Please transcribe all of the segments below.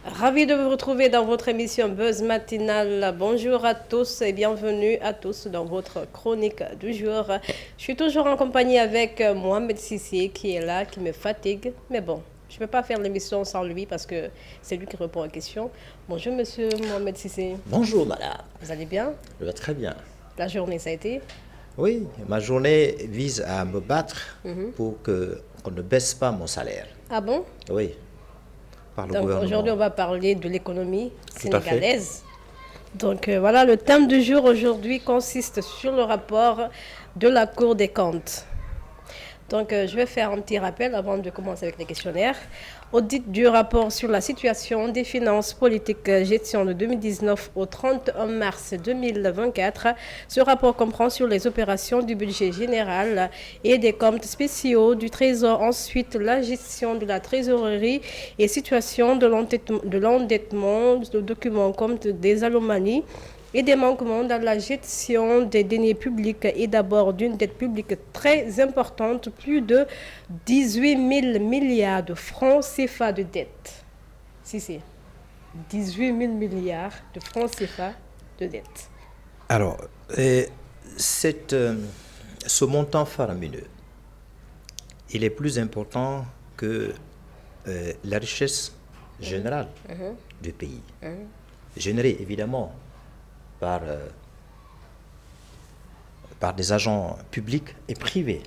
Ravi de vous retrouver dans votre émission Buzz Matinale. Bonjour à tous et bienvenue à tous dans votre chronique du jour. Je suis toujours en compagnie avec Mohamed Sissé qui est là, qui me fatigue. Mais bon, je ne peux pas faire l'émission sans lui parce que c'est lui qui répond aux questions. Bonjour monsieur Mohamed Sissé. Bonjour madame. Vous allez bien? Je vais très bien. La journée, ça a été? Oui, ma journée vise à me battre pour qu'on ne baisse pas mon salaire. Ah bon? Oui, par le Donc gouvernement. aujourd'hui, on va parler de l'économie Tout à fait. sénégalaise. Donc voilà, le thème du jour aujourd'hui consiste sur le rapport de la Cour des comptes. Donc je vais faire un petit rappel avant de commencer avec les questionnaires. Audit du rapport sur la situation des finances politiques gestion de 2019 au 31 mars 2024. Ce rapport comprend sur les opérations du budget général et des comptes spéciaux du Trésor. Ensuite, la gestion de la trésorerie et situation de l'endettement, le document compte des anomalies et des manquements dans la gestion des deniers publics et d'abord d'une dette publique très importante, plus de 18 000 milliards de francs CFA de dette. Si c'est 18 000 milliards de francs CFA de dette. Alors, ce montant faramineux, il est plus important que la richesse générale du pays, générée évidemment par des agents publics et privés.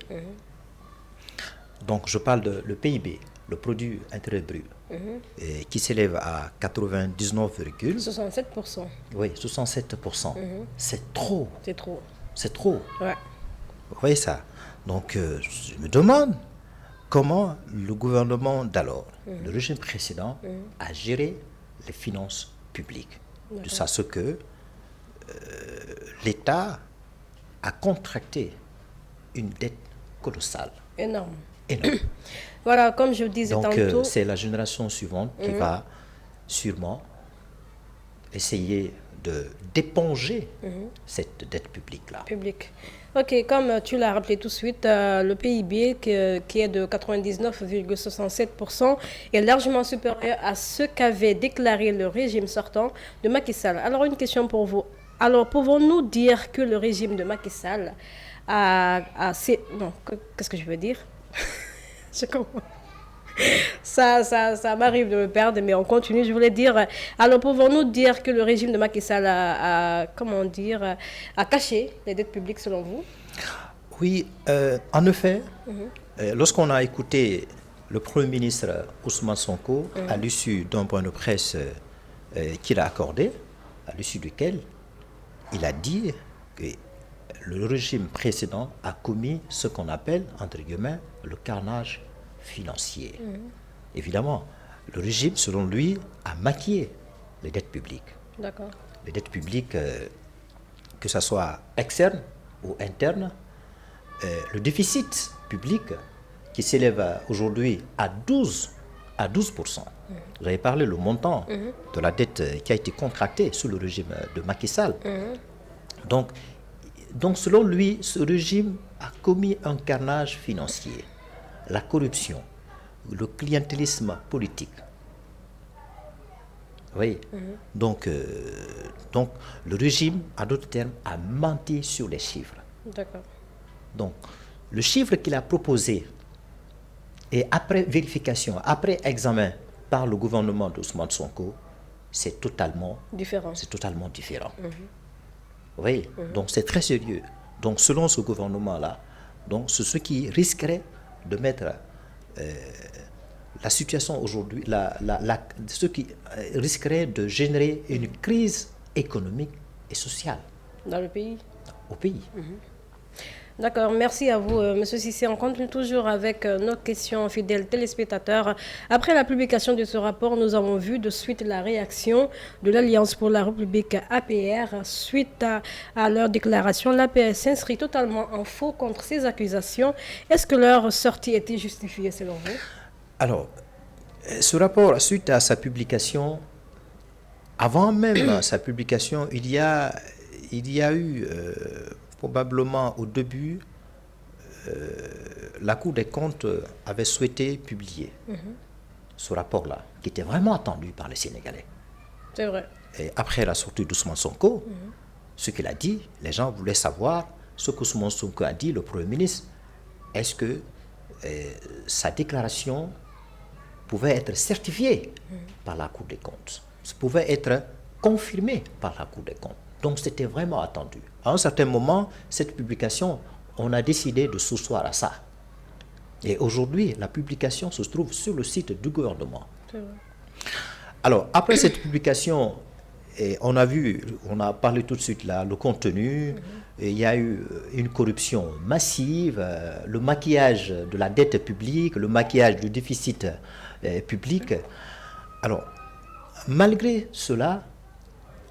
Donc je parle de le PIB, le produit intérieur brut, qui s'élève à 67%. Oui, 67%. C'est trop. C'est trop. C'est trop. Ouais. Vous voyez ça? Donc je me demande comment le gouvernement d'alors, le régime précédent, a géré les finances publiques. De ça ce que l'État a contracté une dette colossale. Énorme. Énorme. Voilà, comme je disais Donc tantôt. c'est la génération suivante qui va sûrement essayer d'éponger cette dette publique-là. Public. Ok, comme tu l'as rappelé tout de suite, le PIB qui est de 99,67% est largement supérieur à ce qu'avait déclaré le régime sortant de Macky Sall. Alors une question pour vous. Alors pouvons-nous dire que le régime de Macky Sall non, qu'est-ce que je veux dire? Je comprends. Ça m'arrive de me perdre, mais on continue. Je voulais dire, alors pouvons-nous dire que le régime de Macky Sall a caché les dettes publiques selon vous? Oui, en effet, lorsqu'on a écouté le Premier ministre Ousmane Sonko à l'issue d'un point de presse qu'il a accordé, à l'issue duquel il a dit que le régime précédent a commis ce qu'on appelle, entre guillemets, le carnage financier. Évidemment, le régime, selon lui, a maquillé les dettes publiques. D'accord. Les dettes publiques, que ce soit externes ou internes, le déficit public qui s'élève aujourd'hui à 12%. Vous avez parlé le montant de la dette qui a été contractée sous le régime de Macky Sall. Donc, selon lui, ce régime a commis un carnage financier. La corruption, le clientélisme politique. Oui. Donc, le régime, en d'autres termes, a menti sur les chiffres. D'accord. Donc, le chiffre qu'il a proposé, et après vérification, après examen par le gouvernement d'Ousmane Sonko, c'est totalement Différent. Vous voyez? Donc, c'est très sérieux. Donc, selon ce gouvernement-là, c'est ce qui risquerait de mettre la situation aujourd'hui, ce qui risquerait de générer une crise économique et sociale. Dans le pays? Au pays. D'accord, merci à vous, Monsieur Sissé. On continue toujours avec nos questions, fidèles téléspectateurs. Après la publication de ce rapport, nous avons vu de suite la réaction de l'Alliance pour la République APR. Suite à leur déclaration, l'APR s'inscrit totalement en faux contre ces accusations. Est-ce que leur sortie était justifiée selon vous? Alors, ce rapport, suite à sa publication, avant même sa publication, il y a eu probablement au début la Cour des comptes avait souhaité publier ce rapport-là, qui était vraiment attendu par les Sénégalais. C'est vrai. Et après la sortie d'Ousmane Sonko, ce qu'il a dit, les gens voulaient savoir ce qu'Ousmane Sonko a dit, le Premier ministre. Est-ce que sa déclaration pouvait être certifiée par la Cour des comptes, pouvait être confirmée par la Cour des comptes. Donc c'était vraiment attendu. À un certain moment, cette publication, on a décidé de s'asseoir à ça. Et aujourd'hui, la publication se trouve sur le site du gouvernement. Alors, après cette publication, on a parlé tout de suite là, le contenu, et il y a eu une corruption massive, le maquillage de la dette publique, le maquillage du déficit public. Alors, malgré cela,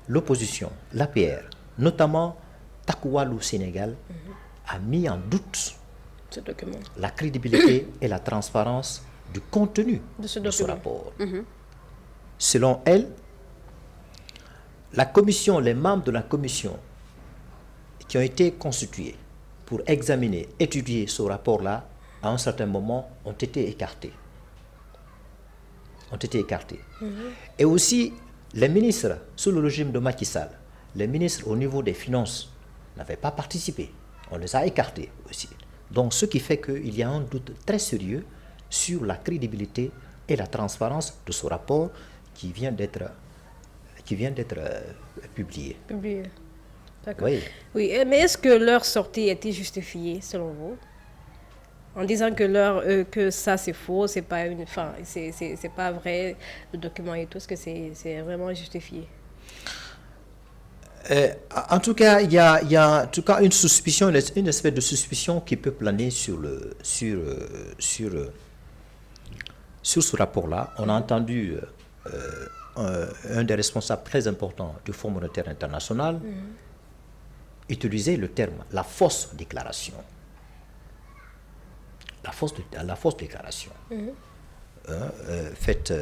l'opposition, l'APR, notamment Takualu Sénégal, a mis en doute la crédibilité et la transparence du contenu de ce rapport. Selon elle, les membres de la commission qui ont été constitués pour examiner, étudier ce rapport-là, à un certain moment, ont été écartés. Et aussi, les ministres, sous le régime de Macky Sall, les ministres au niveau des finances n'avaient pas participé. On les a écartés aussi. Donc, ce qui fait qu'il y a un doute très sérieux sur la crédibilité et la transparence de ce rapport qui vient d'être publié. D'accord. Oui, mais est-ce que leur sortie était justifiée, selon vous? En disant que ça c'est faux, c'est pas c'est pas vrai, le document et tout, est-ce que c'est vraiment justifié? En tout cas, il y a en tout cas une suspicion, une espèce de suspicion qui peut planer sur ce rapport-là. On a entendu un des responsables très importants du Fonds monétaire international utiliser le terme la fausse déclaration. La fausse déclaration faite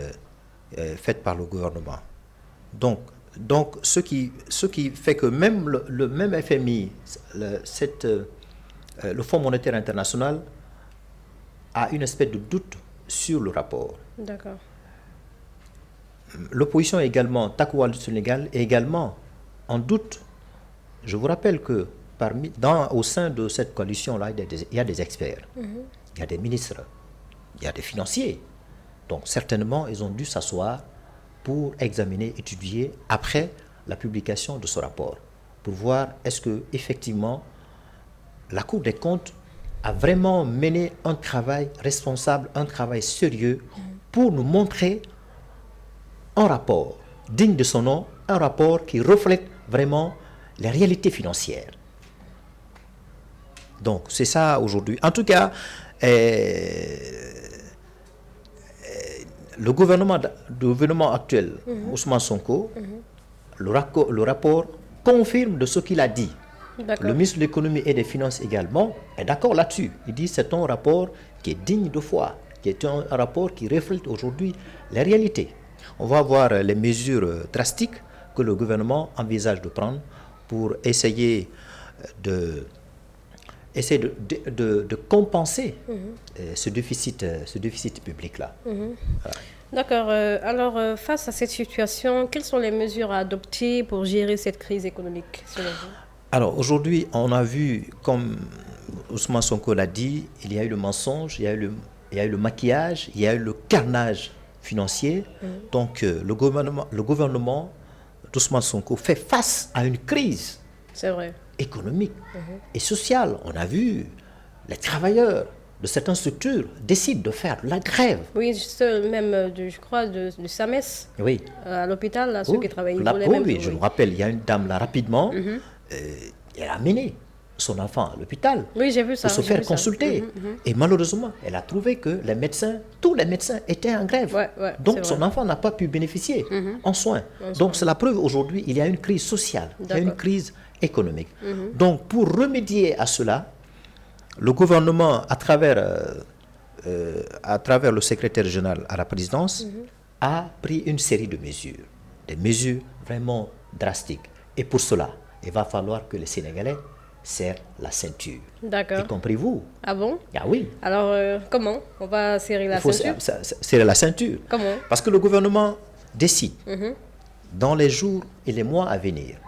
par le gouvernement. Donc ce qui fait que même le même FMI, le Fonds monétaire international, a une espèce de doute sur le rapport. D'accord. L'opposition également, Takualu du Sénégal, est également en doute. Je vous rappelle que au sein de cette coalition-là, il y a des experts, il y a des ministres, il y a des financiers. Donc certainement, ils ont dû s'asseoir pour examiner, étudier après la publication de ce rapport, pour voir est-ce que effectivement la Cour des comptes a vraiment mené un travail responsable, un travail sérieux pour nous montrer un rapport digne de son nom, un rapport qui reflète vraiment les réalités financières. Donc c'est ça aujourd'hui. En tout cas, le gouvernement actuel, Ousmane Sonko, le rapport confirme de ce qu'il a dit. Le ministre de l'économie et des finances également est d'accord là-dessus. Il dit que c'est un rapport qui est digne de foi, qui est un rapport qui reflète aujourd'hui les réalités. On va voir les mesures drastiques que le gouvernement envisage de prendre pour essayer de compenser ce déficit public-là. D'accord. Alors, face à cette situation, quelles sont les mesures à adopter pour gérer cette crise économique, selon vous? Alors, aujourd'hui, on a vu, comme Ousmane Sonko l'a dit, il y a eu le mensonge, il y a eu le maquillage, il y a eu le carnage financier. Donc, le gouvernement d'Ousmane Sonko fait face à une crise économique et sociale. On a vu les travailleurs de certaines structures décident de faire la grève. Oui, juste même, je crois, du SAMES, oui. À l'hôpital, là, ceux qui travaillent. Oui, je me rappelle, il y a une dame là, rapidement, elle a amené son enfant à l'hôpital pour se faire consulter. Et malheureusement, elle a trouvé que tous les médecins étaient en grève. Donc son enfant n'a pas pu bénéficier en soins. Donc c'est la preuve aujourd'hui, il y a une crise sociale, il y a une crise économique. Donc pour remédier à cela, le gouvernement, à travers le secrétaire général à la présidence, a pris une série de mesures, des mesures vraiment drastiques. Et pour cela, il va falloir que les Sénégalais serre la ceinture. D'accord. Y compris vous. Ah bon? Ah oui. Alors, comment on va serrer la Il faut ceinture? serrer la ceinture. Comment? Parce que le gouvernement décide, dans les jours et les mois à venir,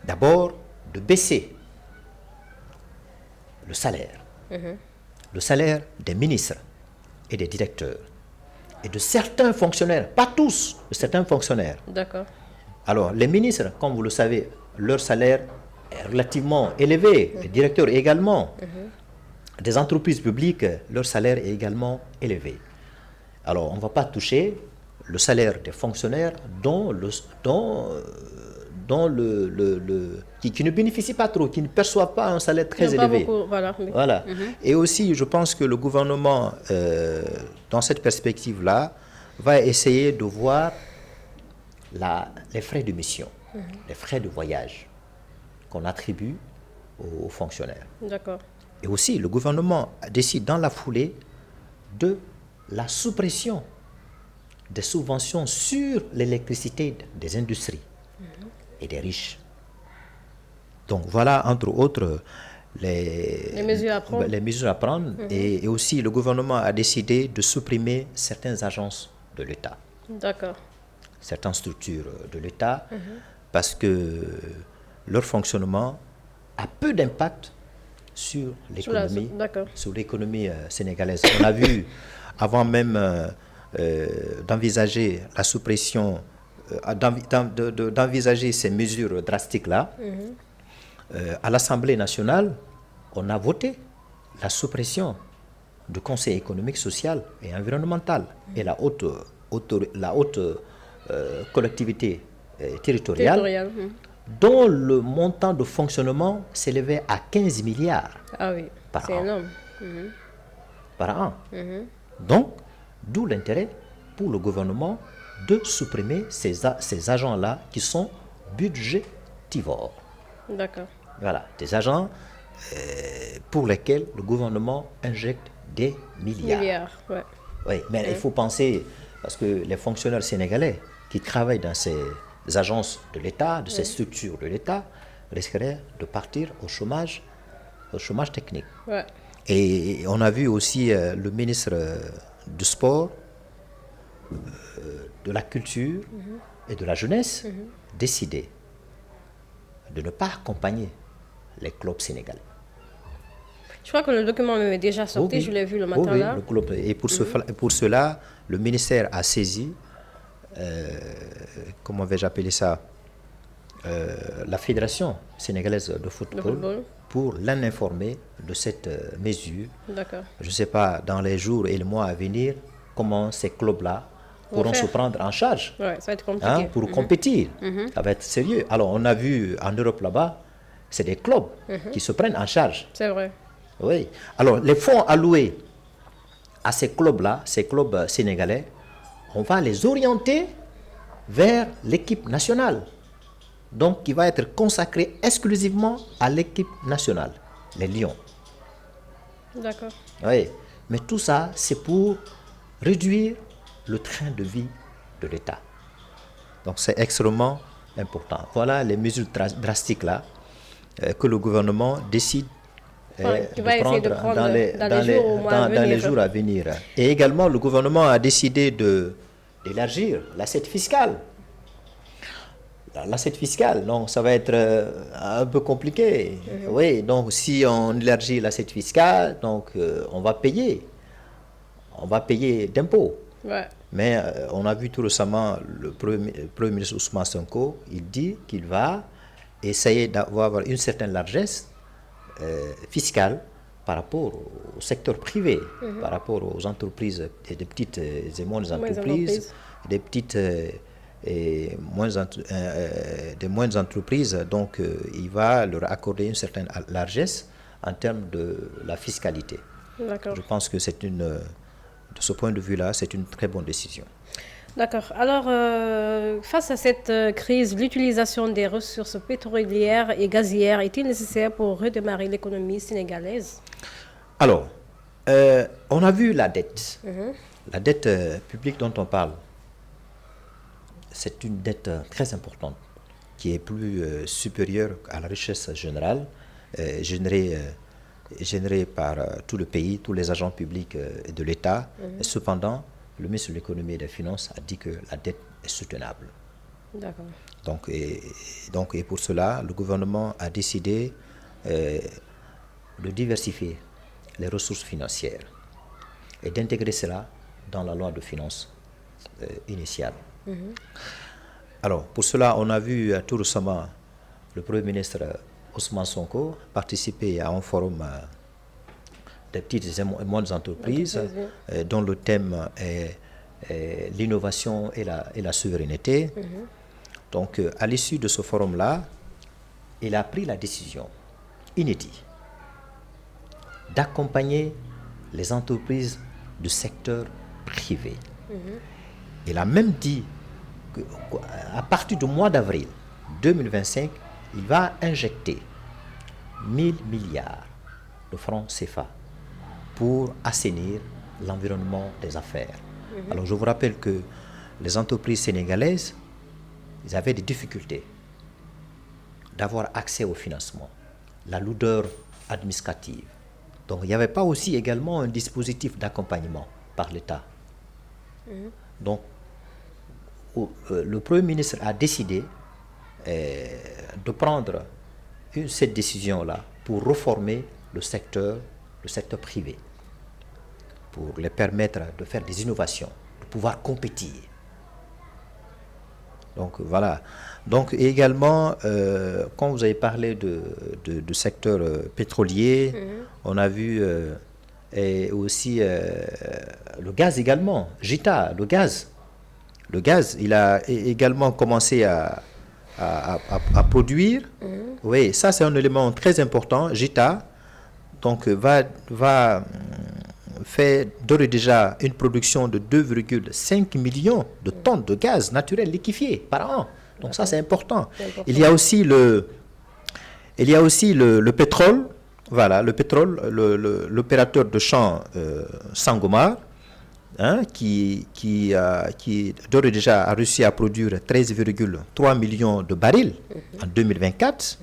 d'abord de baisser le salaire. Le salaire des ministres et des directeurs. Et de certains fonctionnaires, pas tous, de certains fonctionnaires. D'accord. Alors, les ministres, comme vous le savez, leur salaire est relativement élevé. Les directeurs également. Des entreprises publiques, leur salaire est également élevé. Alors, on ne va pas toucher le salaire des fonctionnaires qui ne bénéficient pas trop, qui ne perçoivent pas un salaire très Pas élevé. beaucoup, voilà. Oui. Voilà. Et aussi, je pense que le gouvernement, dans cette perspective-là, va essayer de voir les frais de mission, les frais de voyage qu'on attribue aux fonctionnaires. D'accord. Et aussi, le gouvernement décide dans la foulée de la suppression des subventions sur l'électricité des industries et des riches. Donc voilà, entre autres, les mesures à prendre. les mesures à prendre. Et aussi, le gouvernement a décidé de supprimer certaines agences de l'État, D'accord. certaines structures de l'État, parce que leur fonctionnement a peu d'impact sur l'économie, D'accord. sur l'économie sénégalaise. On a vu, avant même d'envisager la suppression, d'envisager ces mesures drastiques-là, à l'Assemblée nationale, on a voté la suppression du Conseil économique, social et environnemental et la haute collectivité territoriale, dont le montant de fonctionnement s'élevait à 15 milliards Ah oui, par c'est an. énorme. Par an. Donc, d'où l'intérêt pour le gouvernement de supprimer ces agents-là qui sont budgétivores. D'accord. Voilà, des agents pour lesquels le gouvernement injecte des milliards. Ouais. Oui, mais il faut penser, parce que les fonctionnaires sénégalais qui travaillent dans ces agences de l'État, de ces structures de l'État, risqueraient de partir au chômage technique. Ouais. Et on a vu aussi le ministre du Sport, de la Culture et de la Jeunesse décider de ne pas accompagner les clubs sénégalais. Je crois que le document même est déjà sorti, Oui. je l'ai vu le matin là. Le club, et pour cela, le ministère a saisi, comment vais-je appeler ça, la Fédération sénégalaise de football, pour l'en informer de cette mesure. D'accord. Je ne sais pas, dans les jours et les mois à venir, comment ces clubs-là pourront se prendre en charge Ouais, ça va être compliqué. pour compétir. Ça va être sérieux. Alors, on a vu en Europe là-bas, c'est des clubs qui se prennent en charge. C'est vrai. Oui. Alors, les fonds alloués à ces clubs-là, ces clubs sénégalais, on va les orienter vers l'équipe nationale. Donc, qui va être consacré exclusivement à l'équipe nationale, les Lions. D'accord. Oui. Mais tout ça, c'est pour réduire le train de vie de l'État. Donc, c'est extrêmement important. Voilà les mesures drastiques là que le gouvernement décide de prendre dans les jours à venir. Et également, le gouvernement a décidé d'élargir l'assiette fiscale. L'assiette fiscale, donc ça va être un peu compliqué. Oui, donc si on élargit l'assiette fiscale, donc on va payer d'impôts. Ouais. Mais on a vu tout récemment le Premier ministre Ousmane Sonko, il dit qu'il va essayer d'avoir une certaine largesse fiscale par rapport au secteur privé, par rapport aux entreprises, des petites et moyennes entreprises, des petites et des moyennes entreprises. Donc, il va leur accorder une certaine largesse en termes de la fiscalité. D'accord. Je pense que de ce point de vue-là, c'est une très bonne décision. D'accord. Alors, face à cette crise, l'utilisation des ressources pétrolières et gazières est-il nécessaire pour redémarrer l'économie sénégalaise? Alors, on a vu la dette. La dette publique dont on parle, c'est une dette très importante qui est plus supérieure à la richesse générale générés par tout le pays, tous les agents publics de l'État. Cependant, le ministre de l'économie et des finances a dit que la dette est soutenable. D'accord. Et pour cela, le gouvernement a décidé de diversifier les ressources financières et d'intégrer cela dans la loi de finances initiale. Alors, pour cela, on a vu tout récemment le Premier ministre Ousmane Sonko participer à un forum des petites et moyennes entreprises dont le thème est l'innovation et la souveraineté. Donc, à l'issue de ce forum-là, il a pris la décision inédite d'accompagner les entreprises du secteur privé. Il a même dit qu'à partir du mois d'avril 2025, il va injecter 1000 milliards de francs CFA pour assainir l'environnement des affaires. Alors je vous rappelle que les entreprises sénégalaises, ils avaient des difficultés d'avoir accès au financement, la lourdeur administrative. Donc il n'y avait pas aussi également un dispositif d'accompagnement par l'État. Donc le Premier ministre a décidé de prendre cette décision-là pour reformer le secteur privé, pour les permettre de faire des innovations, de pouvoir compétir. Donc voilà. Donc également, quand vous avez parlé de secteur pétrolier, on a vu et aussi le gaz également, JITA, le gaz. Le gaz, il a également commencé à produire. Oui, ça c'est un élément très important. JITA donc, va faire d'ores et déjà une production de 2,5 millions de tonnes de gaz naturel liquéfié par an. Donc ça c'est important. Il y a aussi le pétrole. Voilà, le pétrole, l'opérateur de champ Sangomar, qui d'ores et déjà a réussi à produire 13,3 millions de barils en 2024.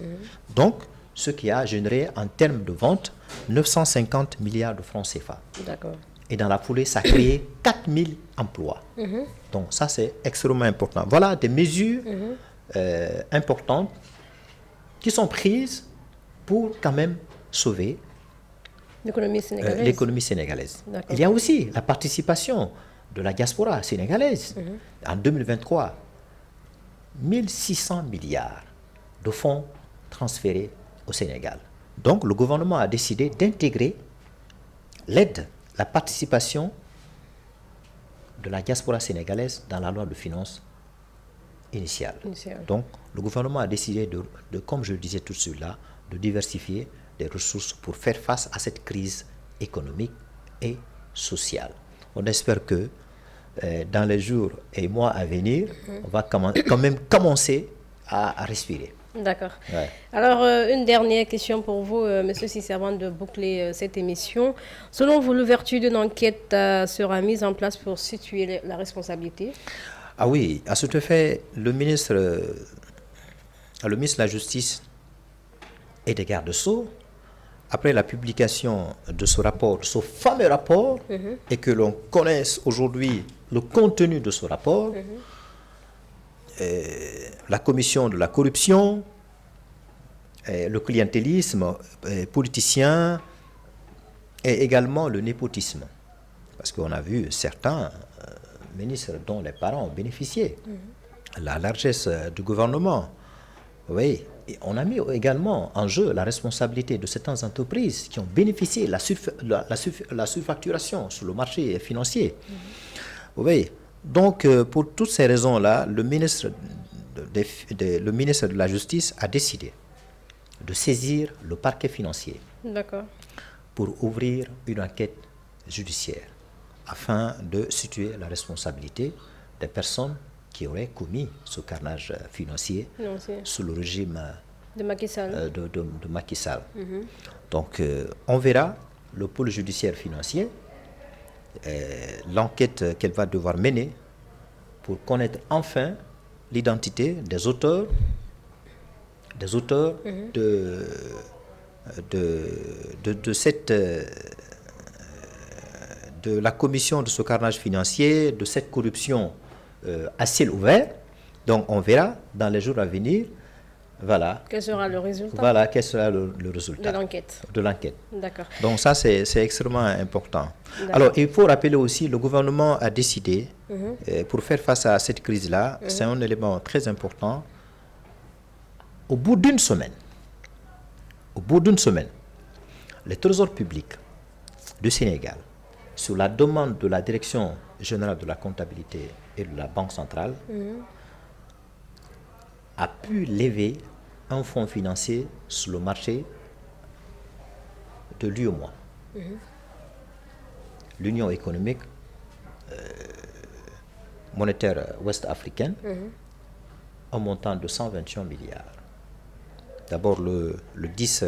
Donc, ce qui a généré en termes de vente 950 milliards de francs CFA. D'accord. Et dans la foulée, ça a créé 4000 emplois. Donc ça, c'est extrêmement important. Voilà des mesures importantes qui sont prises pour quand même sauver l'économie sénégalaise. Il y a aussi la participation de la diaspora sénégalaise. En 2023, 1600 milliards de fonds transférés au Sénégal. Donc, le gouvernement a décidé d'intégrer l'aide, la participation de la diaspora sénégalaise dans la loi de finances initiale. Donc, le gouvernement a décidé de, comme je le disais tout de suite là, de diversifier des ressources pour faire face à cette crise économique et sociale. On espère que dans les jours et mois à venir, on va quand même commencer à respirer. D'accord. Ouais. Alors, une dernière question pour vous, M. Sissi, avant de boucler cette émission. Selon vous, l'ouverture d'une enquête sera mise en place pour situer la responsabilité? Ah oui, à cet effet, le ministre de la Justice et des Gardes-Sceaux, après la publication de ce rapport, ce fameux rapport, et que l'on connaisse aujourd'hui le contenu de ce rapport, la commission de la corruption, le clientélisme politicien et également le népotisme. Parce qu'on a vu certains ministres dont les parents ont bénéficié, la largesse du gouvernement. Oui, et on a mis également en jeu la responsabilité de certaines entreprises qui ont bénéficié de la surfacturation sur le marché financier. Oui. Donc, pour toutes ces raisons-là, le ministre de la Justice a décidé de saisir le parquet financier pour ouvrir une enquête judiciaire afin de situer la responsabilité des personnes qui auraient commis ce carnage financier sous le régime de Macky Sall. De Macky Sall. Donc, on verra le pôle judiciaire financier, l'enquête qu'elle va devoir mener pour connaître enfin l'identité des auteurs de la commission de ce carnage financier, de cette corruption à ciel ouvert. Donc on verra dans les jours à venir. Voilà. Quel sera le résultat? Voilà, quel sera le résultat de l'enquête. De l'enquête. D'accord. Donc ça, c'est extrêmement important. Alors, il faut rappeler aussi, le gouvernement a décidé, pour faire face à cette crise-là, c'est un élément très important, au bout d'une semaine, le Trésor public du Sénégal, sur la demande de la Direction générale de la comptabilité et de la Banque centrale, a pu lever un fonds financier sur le marché de l'UEMOA, l'Union économique monétaire ouest-africaine, un montant de 121 milliards. D'abord, le 10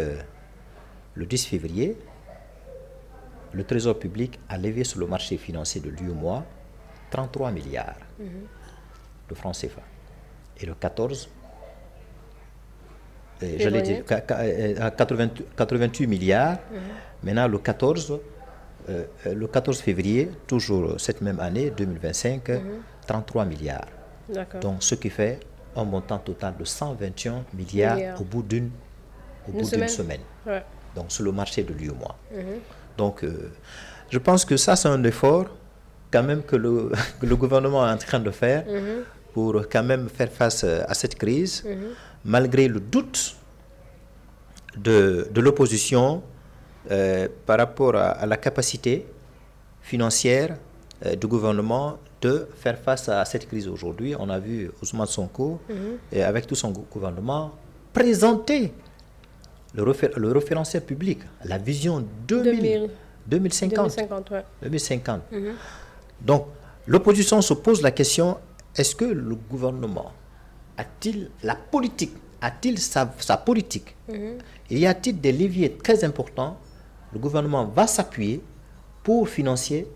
février, le Trésor public a levé sur le marché financier de l'UEMOA 33 milliards de francs CFA. Et le 14, j'allais dire 88 milliards. Maintenant, le 14 février, toujours cette même année, 2025, 33 milliards. Donc, ce qui fait un montant total de 121 milliards au bout d'une semaine. Ouais. Donc, sur le marché de l'UEMOA. Donc, je pense que ça, c'est un effort quand même que le gouvernement est en train de faire pour quand même faire face à cette crise, malgré le doute de l'opposition par rapport à la capacité financière du gouvernement de faire face à cette crise aujourd'hui. On a vu Ousmane Sonko, et avec tout son gouvernement, présenter le référentiel public, la vision 2050. 2050. Donc, l'opposition se pose la question, est-ce que le gouvernement a-t-il sa politique et y a-t-il des leviers très importants? Le gouvernement va s'appuyer pour financer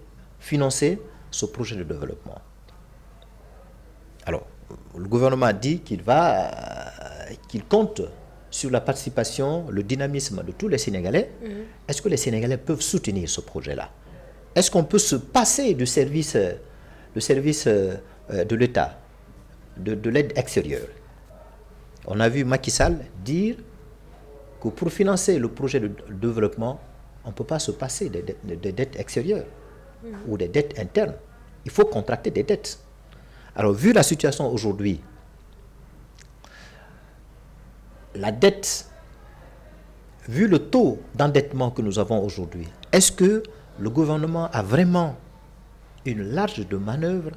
ce projet de développement. Alors, le gouvernement a dit qu'il compte sur la participation, le dynamisme de tous les Sénégalais. Est-ce que les Sénégalais peuvent soutenir ce projet-là? Est-ce qu'on peut se passer du service de l'État, de l'aide extérieure? On a vu Macky Sall dire que pour financer le projet de développement, on ne peut pas se passer des dettes extérieures ou des dettes internes. Il faut contracter des dettes. Alors, vu la situation aujourd'hui, la dette, vu le taux d'endettement que nous avons aujourd'hui, est-ce que le gouvernement a vraiment une marge de manœuvre,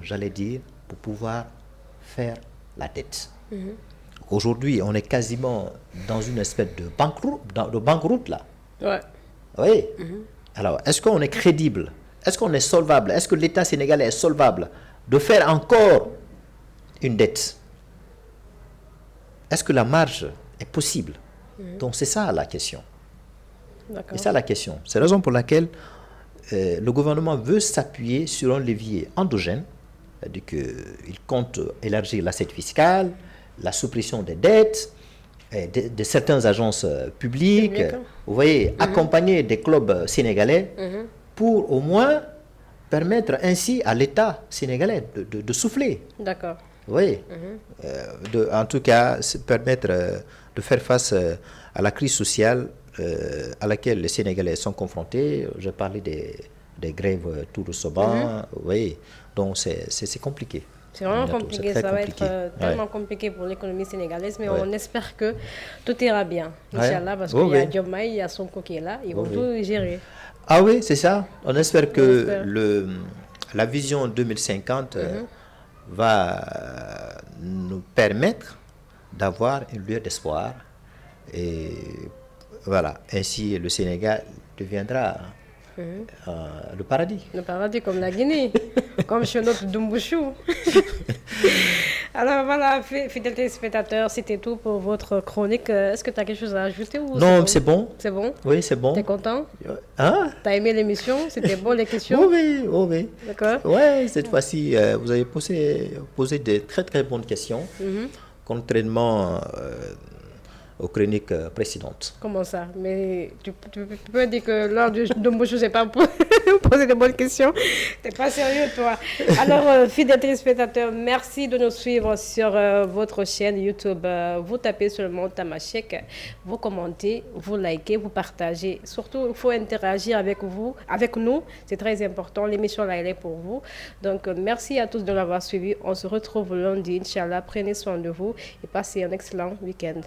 j'allais dire, pour pouvoir faire la dette? Aujourd'hui, on est quasiment dans une espèce de banqueroute là. Ouais. Oui. Alors, est-ce qu'on est crédible? Est-ce qu'on est solvable? Est-ce que l'État sénégalais est solvable de faire encore une dette? Est-ce que la marge est possible? Donc, c'est ça la question. C'est ça la question. C'est la raison pour laquelle le gouvernement veut s'appuyer sur un levier endogène, c'est-à-dire qu'il compte élargir l'assiette fiscale, la suppression des dettes, de certaines agences publiques, vous voyez, accompagner des clubs sénégalais pour au moins permettre ainsi à l'État sénégalais de souffler. D'accord. Oui, en tout cas, permettre de faire face à la crise sociale à laquelle les Sénégalais sont confrontés. J'ai parlé des grèves tout récemment, oui, donc c'est compliqué. C'est vraiment compliqué, ça va être tellement compliqué pour l'économie sénégalaise, mais on espère que tout ira bien, Inch'Allah, parce qu'il y a Diomaye, il y a Sonko qui est là, ils vont tout gérer. Ah oui, c'est ça. On espère que la vision 2050 va nous permettre d'avoir une lueur d'espoir. Et voilà, ainsi le Sénégal deviendra le paradis. Le paradis comme la Guinée, comme chez notre Doumbouchou. Alors voilà, fidèles téléspectateurs, c'était tout pour votre chronique. Est-ce que tu as quelque chose à ajouter ou Non, c'est bon. C'est bon? Oui, c'est bon. T'es content? Hein? T'as aimé l'émission? C'était bon les questions? Oui, oui. D'accord. Oui, cette fois-ci, vous avez posé de très très bonnes questions. Contrairement aux chroniques précédentes. Comment ça? Mais tu peux dire que lors de mon je ne sais pas poser de bonnes questions. Tu n'es pas sérieux, toi. Alors, fidèles téléspectateurs, merci de nous suivre sur votre chaîne YouTube. Vous tapez seulement Tamashek, vous commentez, vous likez, vous partagez. Surtout, il faut interagir avec vous, avec nous. C'est très important. L'émission là, elle est pour vous. Donc, merci à tous de l'avoir suivi. On se retrouve lundi, Inch'Allah. Prenez soin de vous et passez un excellent week-end.